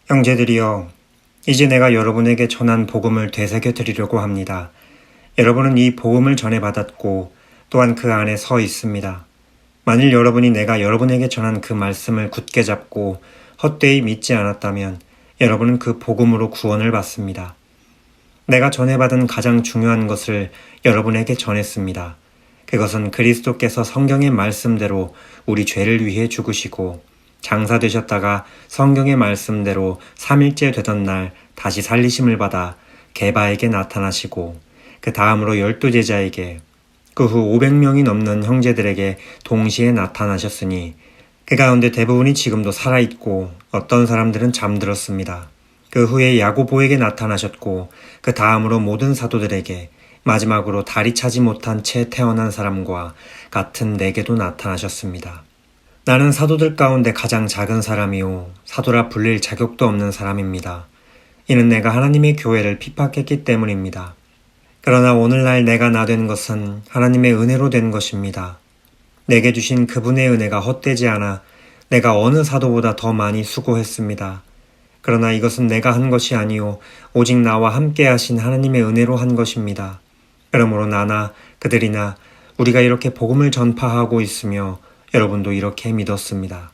형제들이여, 이제 내가 여러분에게 전한 복음을 되새겨 드리려고 합니다. 여러분은 이 복음을 전해받았고 또한 그 안에 서 있습니다. 만일 여러분이 내가 여러분에게 전한 그 말씀을 굳게 잡고 헛되이 믿지 않았다면 여러분은 그 복음으로 구원을 받습니다. 내가 전해받은 가장 중요한 것을 여러분에게 전했습니다. 그것은 그리스도께서 성경의 말씀대로 우리 죄를 위해 죽으시고 장사되셨다가 성경의 말씀대로 3일째 되던 날 다시 살리심을 받아 게바에게 나타나시고 그 다음으로 12제자에게 그 후 500명이 넘는 형제들에게 동시에 나타나셨으니 그 가운데 대부분이 지금도 살아있고 어떤 사람들은 잠들었습니다. 그 후에 야고보에게 나타나셨고 그 다음으로 모든 사도들에게 마지막으로 다리 차지 못한 채 태어난 사람과 같은 내게도 나타나셨습니다. 나는 사도들 가운데 가장 작은 사람이요 사도라 불릴 자격도 없는 사람입니다. 이는 내가 하나님의 교회를 핍박했기 때문입니다. 그러나 오늘날 내가 나 된 것은 하나님의 은혜로 된 것입니다. 내게 주신 그분의 은혜가 헛되지 않아 내가 어느 사도보다 더 많이 수고했습니다. 그러나 이것은 내가 한 것이 아니요 오직 나와 함께 하신 하나님의 은혜로 한 것입니다. 그러므로 나나 그들이나 우리가 이렇게 복음을 전파하고 있으며 여러분도 이렇게 믿었습니다.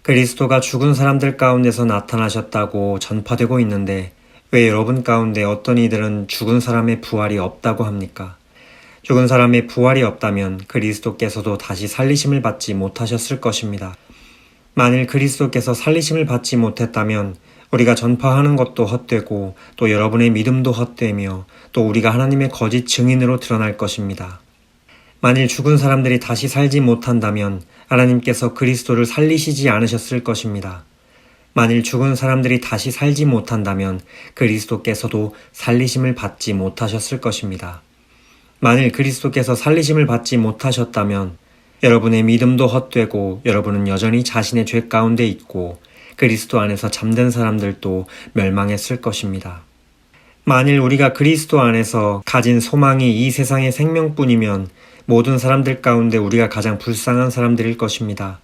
그리스도가 죽은 사람들 가운데서 나타나셨다고 전파되고 있는데 왜 여러분 가운데 어떤 이들은 죽은 사람의 부활이 없다고 합니까? 죽은 사람의 부활이 없다면 그리스도께서도 다시 살리심을 받지 못하셨을 것입니다. 만일 그리스도께서 살리심을 받지 못했다면 우리가 전파하는 것도 헛되고 또 여러분의 믿음도 헛되며 또 우리가 하나님의 거짓 증인으로 드러날 것입니다. 만일 죽은 사람들이 다시 살지 못한다면 하나님께서 그리스도를 살리시지 않으셨을 것입니다. 만일 죽은 사람들이 다시 살지 못한다면 그리스도께서도 살리심을 받지 못하셨을 것입니다. 만일 그리스도께서 살리심을 받지 못하셨다면 여러분의 믿음도 헛되고 여러분은 여전히 자신의 죄 가운데 있고 그리스도 안에서 잠든 사람들도 멸망했을 것입니다. 만일 우리가 그리스도 안에서 가진 소망이 이 세상의 생명뿐이면 모든 사람들 가운데 우리가 가장 불쌍한 사람들일 것입니다.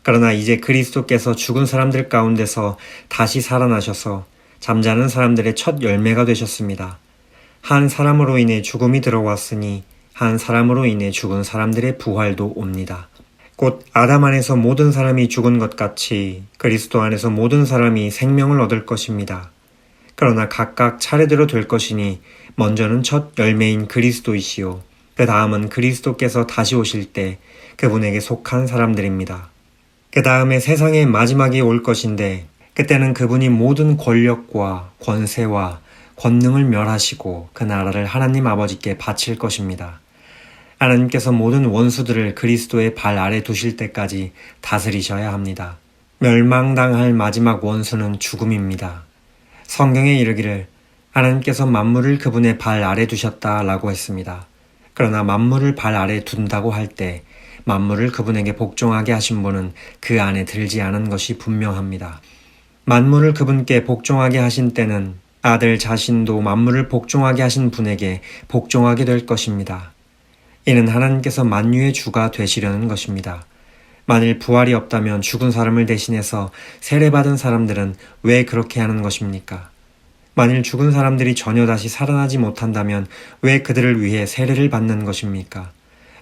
그러나 이제 그리스도께서 죽은 사람들 가운데서 다시 살아나셔서 잠자는 사람들의 첫 열매가 되셨습니다. 한 사람으로 인해 죽음이 들어왔으니 한 사람으로 인해 죽은 사람들의 부활도 옵니다. 곧 아담 안에서 모든 사람이 죽은 것 같이 그리스도 안에서 모든 사람이 생명을 얻을 것입니다. 그러나 각각 차례대로 될 것이니 먼저는 첫 열매인 그리스도이시요 그 다음은 그리스도께서 다시 오실 때 그분에게 속한 사람들입니다. 그 다음에 세상의 마지막이 올 것인데 그때는 그분이 모든 권력과 권세와 권능을 멸하시고 그 나라를 하나님 아버지께 바칠 것입니다. 하나님께서 모든 원수들을 그리스도의 발 아래 두실 때까지 다스리셔야 합니다. 멸망당할 마지막 원수는 죽음입니다. 성경에 이르기를 하나님께서 만물을 그분의 발 아래 두셨다라고 했습니다. 그러나 만물을 발 아래 둔다고 할 때 만물을 그분에게 복종하게 하신 분은 그 안에 들지 않은 것이 분명합니다. 만물을 그분께 복종하게 하신 때는 아들 자신도 만물을 복종하게 하신 분에게 복종하게 될 것입니다. 이는 하나님께서 만유의 주가 되시려는 것입니다. 만일 부활이 없다면 죽은 사람을 대신해서 세례받은 사람들은 왜 그렇게 하는 것입니까? 만일 죽은 사람들이 전혀 다시 살아나지 못한다면 왜 그들을 위해 세례를 받는 것입니까?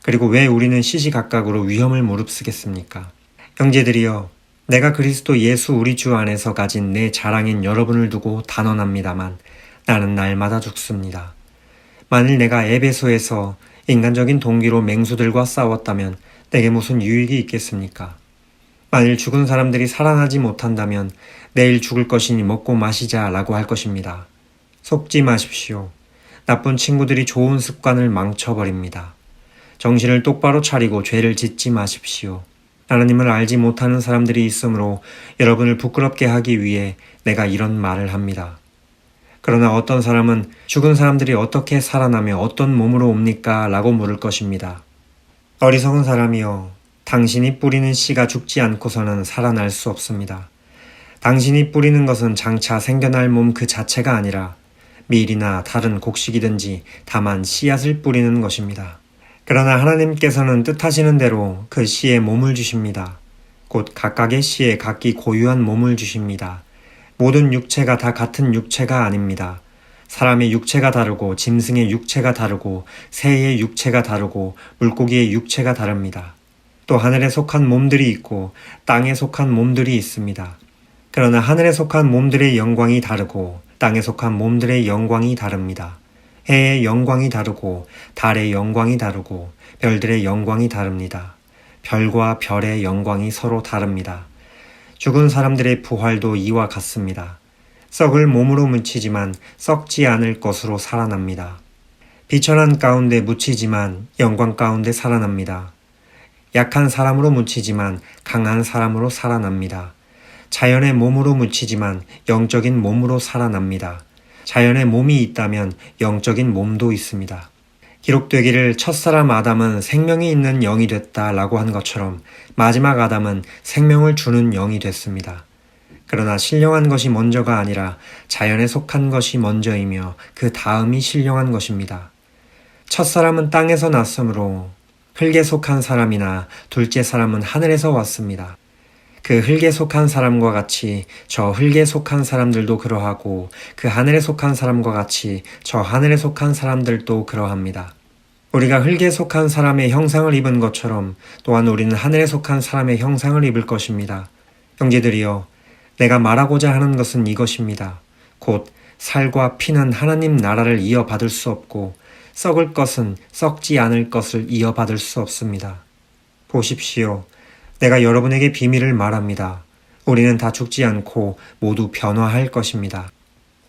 그리고 왜 우리는 시시각각으로 위험을 무릅쓰겠습니까? 형제들이여, 내가 그리스도 예수 우리 주 안에서 가진 내 자랑인 여러분을 두고 단언합니다만 나는 날마다 죽습니다. 만일 내가 에베소에서 인간적인 동기로 맹수들과 싸웠다면 내게 무슨 유익이 있겠습니까? 만일 죽은 사람들이 살아나지 못한다면 내일 죽을 것이니 먹고 마시자라고 할 것입니다. 속지 마십시오. 나쁜 친구들이 좋은 습관을 망쳐버립니다. 정신을 똑바로 차리고 죄를 짓지 마십시오. 하나님을 알지 못하는 사람들이 있으므로 여러분을 부끄럽게 하기 위해 내가 이런 말을 합니다. 그러나 어떤 사람은 죽은 사람들이 어떻게 살아나며 어떤 몸으로 옵니까? 라고 물을 것입니다. 어리석은 사람이여, 당신이 뿌리는 씨가 죽지 않고서는 살아날 수 없습니다. 당신이 뿌리는 것은 장차 생겨날 몸 그 자체가 아니라 밀이나 다른 곡식이든지 다만 씨앗을 뿌리는 것입니다. 그러나 하나님께서는 뜻하시는 대로 그 씨에 몸을 주십니다. 곧 각각의 씨에 각기 고유한 몸을 주십니다. 모든 육체가 다 같은 육체가 아닙니다. 사람의 육체가 다르고 짐승의 육체가 다르고 새의 육체가 다르고 물고기의 육체가 다릅니다. 또 하늘에 속한 몸들이 있고 땅에 속한 몸들이 있습니다. 그러나 하늘에 속한 몸들의 영광이 다르고 땅에 속한 몸들의 영광이 다릅니다. 해의 영광이 다르고 달의 영광이 다르고 별들의 영광이 다릅니다. 별과 별의 영광이 서로 다릅니다. 죽은 사람들의 부활도 이와 같습니다. 썩을 몸으로 묻히지만 썩지 않을 것으로 살아납니다. 비천한 가운데 묻히지만 영광 가운데 살아납니다. 약한 사람으로 묻히지만 강한 사람으로 살아납니다. 자연의 몸으로 묻히지만 영적인 몸으로 살아납니다. 자연의 몸이 있다면 영적인 몸도 있습니다. 기록되기를 첫사람 아담은 생명이 있는 영이 됐다 라고 한 것처럼 마지막 아담은 생명을 주는 영이 됐습니다. 그러나 신령한 것이 먼저가 아니라 자연에 속한 것이 먼저이며 그 다음이 신령한 것입니다. 첫사람은 땅에서 났으므로 흙에 속한 사람이나 둘째 사람은 하늘에서 왔습니다. 그 흙에 속한 사람과 같이 저 흙에 속한 사람들도 그러하고 그 하늘에 속한 사람과 같이 저 하늘에 속한 사람들도 그러합니다. 우리가 흙에 속한 사람의 형상을 입은 것처럼 또한 우리는 하늘에 속한 사람의 형상을 입을 것입니다. 형제들이여, 내가 말하고자 하는 것은 이것입니다. 곧 살과 피는 하나님 나라를 이어받을 수 없고 썩을 것은 썩지 않을 것을 이어받을 수 없습니다. 보십시오. 내가 여러분에게 비밀을 말합니다. 우리는 다 죽지 않고 모두 변화할 것입니다.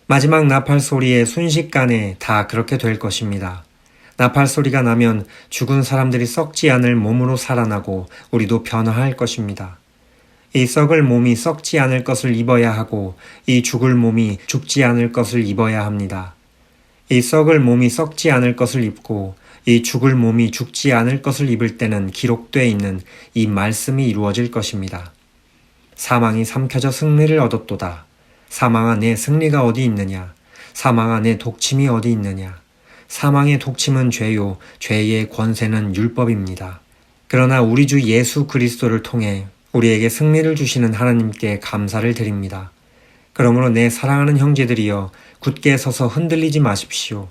마지막 나팔 소리에 순식간에 다 그렇게 될 것입니다. 나팔 소리가 나면 죽은 사람들이 썩지 않을 몸으로 살아나고 우리도 변화할 것입니다. 이 썩을 몸이 썩지 않을 것을 입어야 하고 이 죽을 몸이 죽지 않을 것을 입어야 합니다. 이 썩을 몸이 썩지 않을 것을 입고 이 죽을 몸이 죽지 않을 것을 입을 때는 기록되어 있는 이 말씀이 이루어질 것입니다. 사망이 삼켜져 승리를 얻었도다. 사망아, 내 승리가 어디 있느냐? 사망아, 내 독침이 어디 있느냐? 사망의 독침은 죄요, 죄의 권세는 율법입니다. 그러나 우리 주 예수 그리스도를 통해 우리에게 승리를 주시는 하나님께 감사를 드립니다. 그러므로 내 사랑하는 형제들이여, 굳게 서서 흔들리지 마십시오.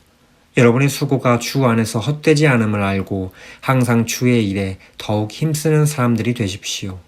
여러분의 수고가 주 안에서 헛되지 않음을 알고 항상 주의 일에 더욱 힘쓰는 사람들이 되십시오.